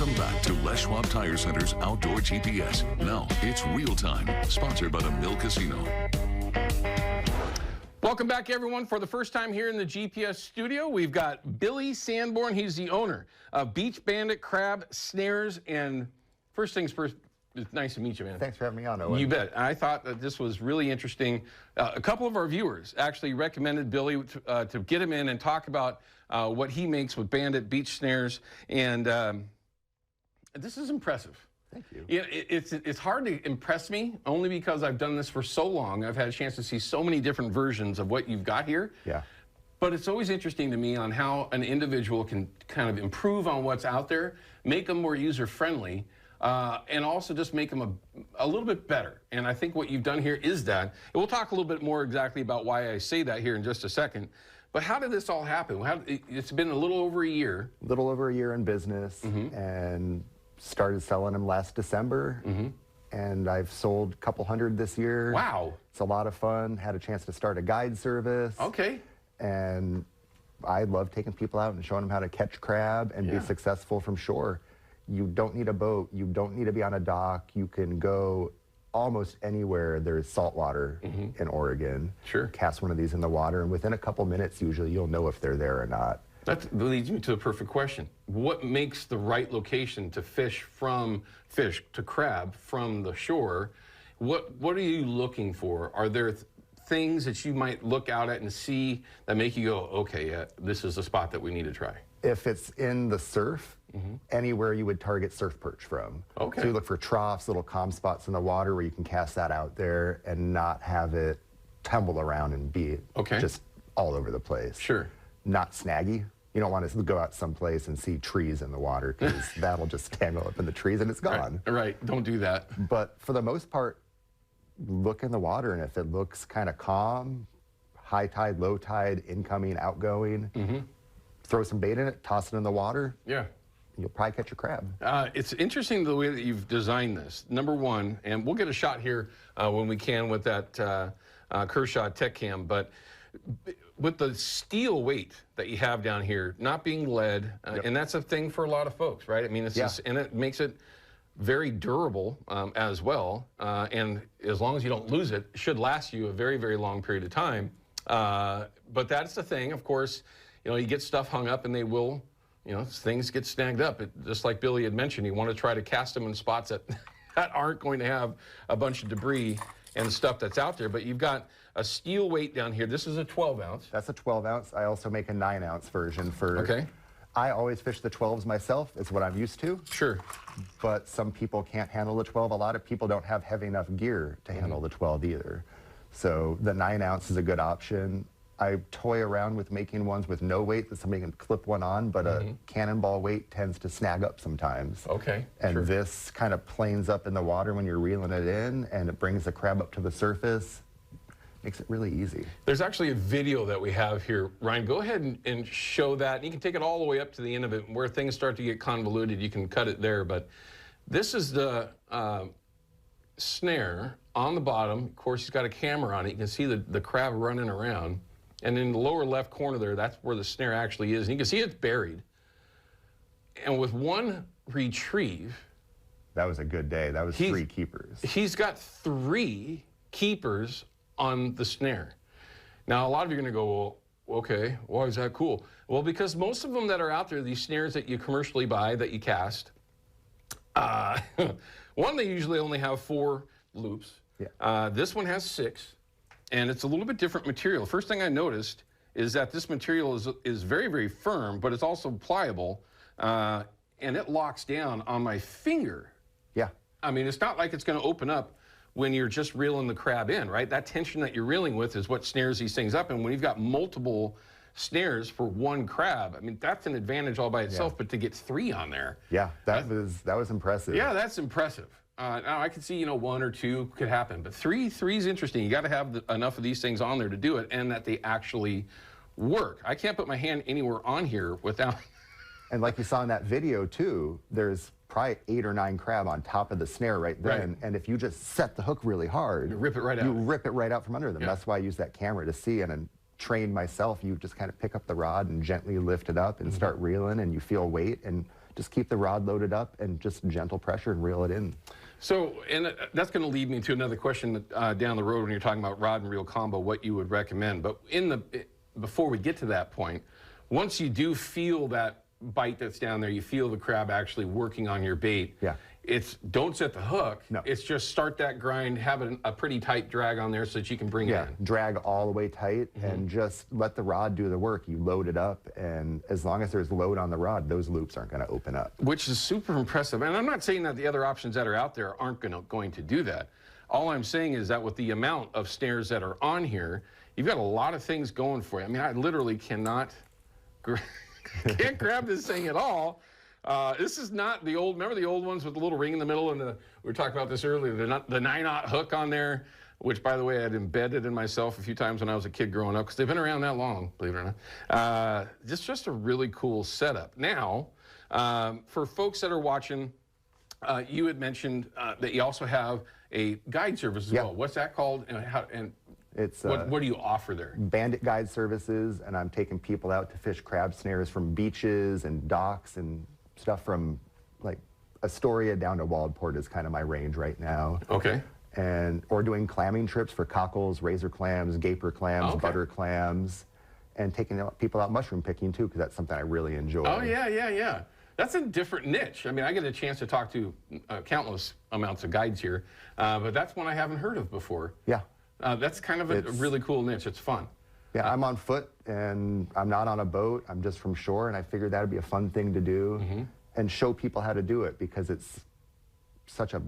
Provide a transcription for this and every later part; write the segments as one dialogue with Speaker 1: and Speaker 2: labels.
Speaker 1: Welcome back to Les Schwab Tire Center's Outdoor GPS. Now it's real time, sponsored by the Mill Casino.
Speaker 2: Welcome back, everyone. For the first time here in the GPS studio, we've got Billy Sanborn. He's the owner of Beach Bandit, Crab, Snares, and first things first, it's nice to meet you, man.
Speaker 3: Thanks for having me on, Owen.
Speaker 2: You bet. I thought that this was really interesting. A couple of our viewers actually recommended Billy to get him in and talk about what he makes with Bandit, Beach Snares, and this is impressive.
Speaker 3: Thank you.
Speaker 2: Yeah, it's hard to impress me only because I've done this for so long. I've had a chance to see so many different versions of what you've got here.
Speaker 3: Yeah.
Speaker 2: But it's always interesting to me on how an individual can kind of improve on what's out there, make them more user-friendly, and also just make them a little bit better. And I think what you've done here is that. And we'll talk a little bit more exactly about why I say that here in just a second. But how did this all happen? It's been a little over a year.
Speaker 3: A little over a year in business, and started selling them last December, and I've sold a couple hundred this year.
Speaker 2: Wow.
Speaker 3: It's a lot of fun. Had a chance to start a guide service.
Speaker 2: Okay.
Speaker 3: And I love taking people out and showing them how to catch crab and be successful from shore. You don't need a boat. You don't need to be on a dock. You can go almost anywhere there's salt water in Oregon.
Speaker 2: Sure.
Speaker 3: Cast one of these in the water, and within a couple minutes, usually you'll know if they're there or not.
Speaker 2: That leads me to a perfect question. What makes the right location to fish to crab from the shore? What are you looking for? Are there things that you might look out at and see that make you go, okay, yeah, this is a spot that we need to try?
Speaker 3: If it's in the surf, anywhere you would target surf perch from.
Speaker 2: Okay.
Speaker 3: So you look for troughs, little calm spots in the water where you can cast that out there and not have it tumble around and be just all over the place.
Speaker 2: Sure.
Speaker 3: Not snaggy. You don't want to go out someplace and see trees in the water because that'll just tangle up in the trees and it's gone.
Speaker 2: Right, don't do that.
Speaker 3: But for the most part, look in the water, and if it looks kind of calm, high tide, low tide, incoming, outgoing, throw some bait in it, toss it in the water.
Speaker 2: Yeah.
Speaker 3: You'll probably catch a crab.
Speaker 2: It's interesting the way that you've designed this. Number one, and we'll get a shot here when we can with that Kershaw Tech Cam, but with the steel weight that you have down here, not being lead, and that's a thing for a lot of folks, right? I mean, it's just, and it makes it very durable as well, and as long as you don't lose it, it should last you a very, very long period of time. But that's the thing, of course, you get stuff hung up and they will, things get snagged up. Just like Billy had mentioned, you want to try to cast them in spots that aren't going to have a bunch of debris and stuff that's out there. But you've got a steel weight down here. This is a 12 ounce.
Speaker 3: That's a 12 ounce. I also make a 9 ounce version for.
Speaker 2: Okay.
Speaker 3: I always fish the 12s myself. It's what I'm used to.
Speaker 2: Sure.
Speaker 3: But some people can't handle the 12. A lot of people don't have heavy enough gear to handle the 12 either. So the 9 ounce is a good option. I toy around with making ones with no weight that somebody can clip one on, but a cannonball weight tends to snag up sometimes.
Speaker 2: Okay.
Speaker 3: And this kind of planes up in the water when you're reeling it in, and it brings the crab up to the surface. Makes it really easy.
Speaker 2: There's actually a video that we have here. Ryan, go ahead and show that. You can take it all the way up to the end of it. Where things start to get convoluted, you can cut it there. But this is the snare on the bottom. Of course, he's got a camera on it. You can see the crab running around. And in the lower left corner there, that's where the snare actually is. And you can see it's buried. And with one retrieve...
Speaker 3: That was a good day. That was 3 keepers.
Speaker 2: He's got 3 keepers on the snare. Now, a lot of you are going to go, well, okay, why is that cool? Well, because most of them that are out there, these snares that you commercially buy, that you cast, one, they usually only have 4 loops.
Speaker 3: Yeah.
Speaker 2: This one has 6. And it's a little bit different material. First thing I noticed is that this material is very, very firm, but it's also pliable, and it locks down on my finger.
Speaker 3: Yeah.
Speaker 2: I mean, it's not like it's going to open up when you're just reeling the crab in, right? That tension that you're reeling with is what snares these things up. And when you've got multiple snares for one crab, I mean, that's an advantage all by itself, but to get 3 on there.
Speaker 3: Yeah, that was impressive.
Speaker 2: Yeah, that's impressive. Now I can see, 1 or 2 could happen, but 3 is interesting. You got to have enough of these things on there to do it, and that they actually work. I can't put my hand anywhere on here without.
Speaker 3: And like you saw in that video too, there's probably 8 or 9 crab on top of the snare right then, and if you just set the hook really hard,
Speaker 2: you rip it right out.
Speaker 3: You rip it right out from under them. That's why I use that camera to see and train myself. You just kind of pick up the rod and gently lift it up and start reeling, and you feel weight and just keep the rod loaded up and just gentle pressure and reel it in.
Speaker 2: So, and that's going to lead me to another question down the road when you're talking about rod and reel combo, what you would recommend. But before we get to that point, once you do feel that bite that's down there, you feel the crab actually working on your bait.
Speaker 3: Yeah.
Speaker 2: It's don't set the hook.
Speaker 3: No.
Speaker 2: It's just start that grind, have a pretty tight drag on there so that you can bring it in.
Speaker 3: Drag all the way tight and just let the rod do the work. You load it up, and as long as there's load on the rod, those loops aren't going to open up.
Speaker 2: Which is super impressive. And I'm not saying that the other options that are out there aren't going to do that. All I'm saying is that with the amount of snares that are on here, you've got a lot of things going for you. I mean, I literally can't grab this thing at all. This is not the old, remember the old ones with the little ring in the middle, and we were talking about this earlier, the 9/0 hook on there, which, by the way, I'd embedded in myself a few times when I was a kid growing up, because they've been around that long, believe it or not. Just a really cool setup. Now, for folks that are watching, you had mentioned that you also have a guide service as well. What's that called, and
Speaker 3: It's
Speaker 2: what do you offer there?
Speaker 3: Bandit guide services, and I'm taking people out to fish crab snares from beaches and docks and stuff from like Astoria down to Waldport is kind of my range right now.
Speaker 2: Okay.
Speaker 3: Or doing clamming trips for cockles, razor clams, gaper clams, butter clams, and taking people out mushroom picking too, because that's something I really enjoy.
Speaker 2: Oh, yeah. That's a different niche. I mean, I get a chance to talk to countless amounts of guides here, but that's one I haven't heard of before.
Speaker 3: Yeah.
Speaker 2: That's kind of a really cool niche. It's fun.
Speaker 3: Yeah, I'm on foot, and I'm not on a boat. I'm just from shore, and I figured that would be a fun thing to do and show people how to do it, because it's such a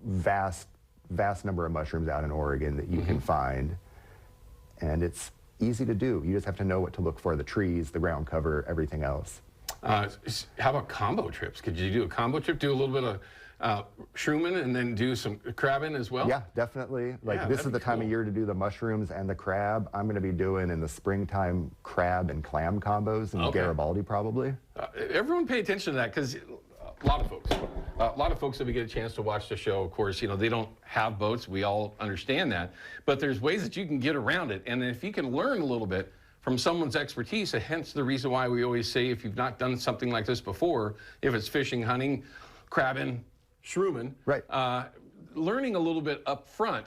Speaker 3: vast number of mushrooms out in Oregon that you can find, and it's easy to do. You just have to know what to look for, the trees, the ground cover, everything else.
Speaker 2: How about combo trips? Could you do a combo trip, do a little bit of shrooming and then do some crabbing as well?
Speaker 3: Yeah, definitely. Like this is the time of year to do the mushrooms and the crab. I'm going to be doing in the springtime crab and clam combos in Garibaldi probably.
Speaker 2: Everyone pay attention to that, because a lot of folks that we get a chance to watch the show, of course, you know, they don't have boats. We all understand that. But there's ways that you can get around it. And if you can learn a little bit from someone's expertise, hence the reason why we always say, if you've not done something like this before, if it's fishing, hunting, crabbing, shrooming, learning a little bit up front,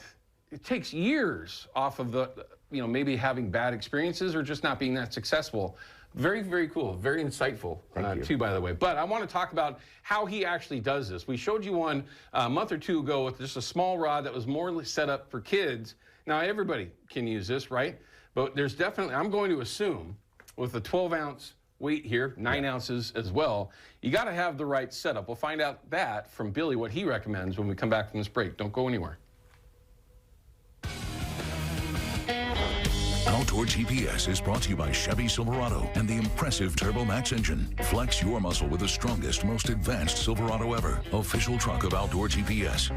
Speaker 2: it takes years off of the, you know, maybe having bad experiences or just not being that successful. Very, very cool. Very insightful, too, by the way. But I want to talk about how he actually does this. We showed you one a month or two ago with just a small rod that was more set up for kids. Now, everybody can use this, right? But there's definitely, I'm going to assume, with a 12-ounce weight here, 9 ounces as well, you got to have the right setup. We'll find out that from Billy, what he recommends when we come back from this break. Don't go anywhere.
Speaker 1: Outdoor GPS is brought to you by Chevy Silverado and the impressive Turbo Max engine. Flex your muscle with the strongest, most advanced Silverado ever. Official truck of Outdoor GPS.